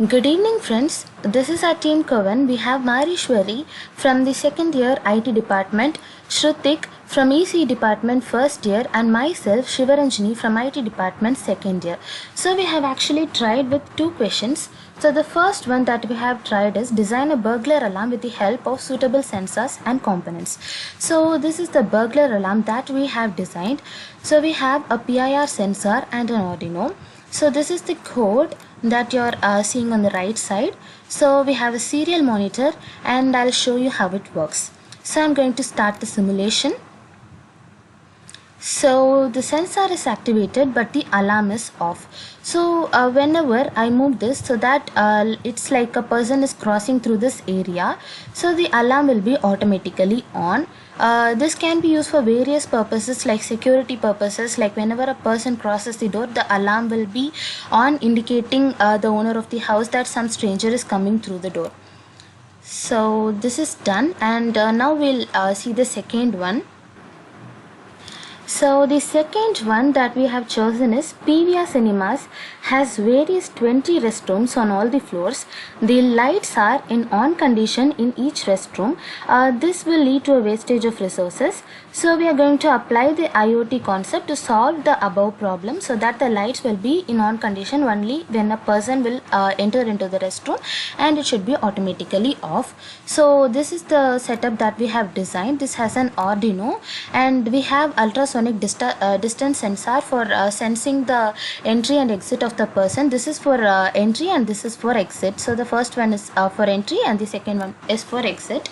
Good evening, friends. This is our team Kavan. We have Marishwari from the second year IT department, Shrutik from EC department first year, and myself Shivaranjani from IT department second year. So we have actually tried with two questions. So the first one that we have tried is design a burglar alarm with the help of suitable sensors and components. So this is the burglar alarm that we have designed. So we have a PIR sensor and an Arduino. So this is the code that you're seeing on the right side. So we have a serial monitor and I'll show you how it works. So I'm going to start the simulation. So the sensor is activated but the alarm is off. So whenever I move this, so that it's like a person is crossing through this area, so the alarm will be automatically on. This can be used for various purposes like security purposes, like whenever a person crosses the door, the alarm will be on, indicating the owner of the house that some stranger is coming through the door. So this is done, and now we'll see the second one. So the second one that we have chosen is PVR Cinemas has various 20 restrooms on all the floors. The lights are in on condition in each restroom. This will lead to a wastage of resources. So we are going to apply the IoT concept to solve the above problem, so that the lights will be in on condition only when a person will enter into the restroom, and it should be automatically off. So this is the setup that we have designed. This has an Arduino, and we have ultrasonic distance sensor for sensing the entry and exit of the person. This is for entry and this is for exit. So the first one is for entry and the second one is for exit.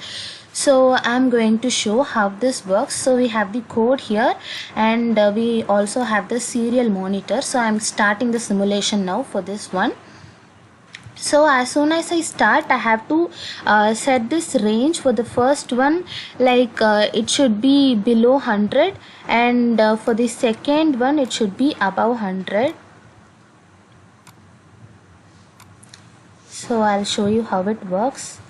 So I'm going to show how this works. So we have the code here, and we also have the serial monitor. So I'm starting the simulation now for this one. So as soon as I start, I have to set this range for the first one, like it should be below 100, and for the second one it should be above 100. So I'll show you how it works.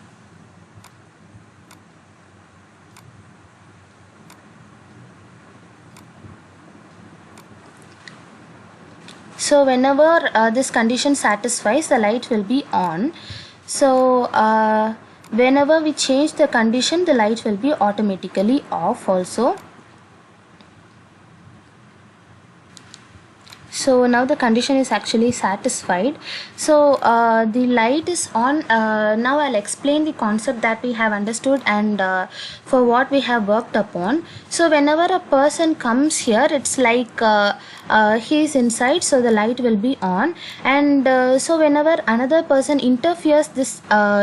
So whenever this condition satisfies, the light will be on. So whenever we change the condition, the light will be automatically off also. So now the condition is actually satisfied. So the light is on. Now I'll explain the concept that we have understood and for what we have worked upon. So whenever a person comes here, it's like he is inside, so the light will be on, and so whenever another person interferes this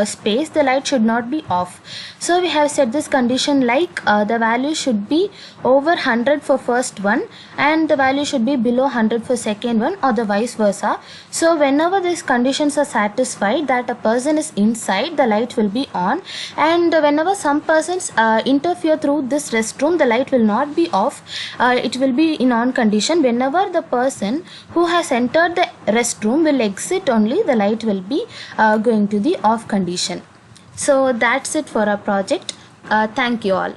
space, the light should not be off. So we have set this condition like the value should be over 100 for first one, and the value should be below 100 for second one, or the vice versa. So whenever these conditions are satisfied, that a person is inside, the light will be on, and whenever some persons interfere through this restroom, the light will not be off. It will be in on condition. Whenever the person who has entered the restroom will exit only, the light will be going to the off condition. So that's it for our project. Thank you all.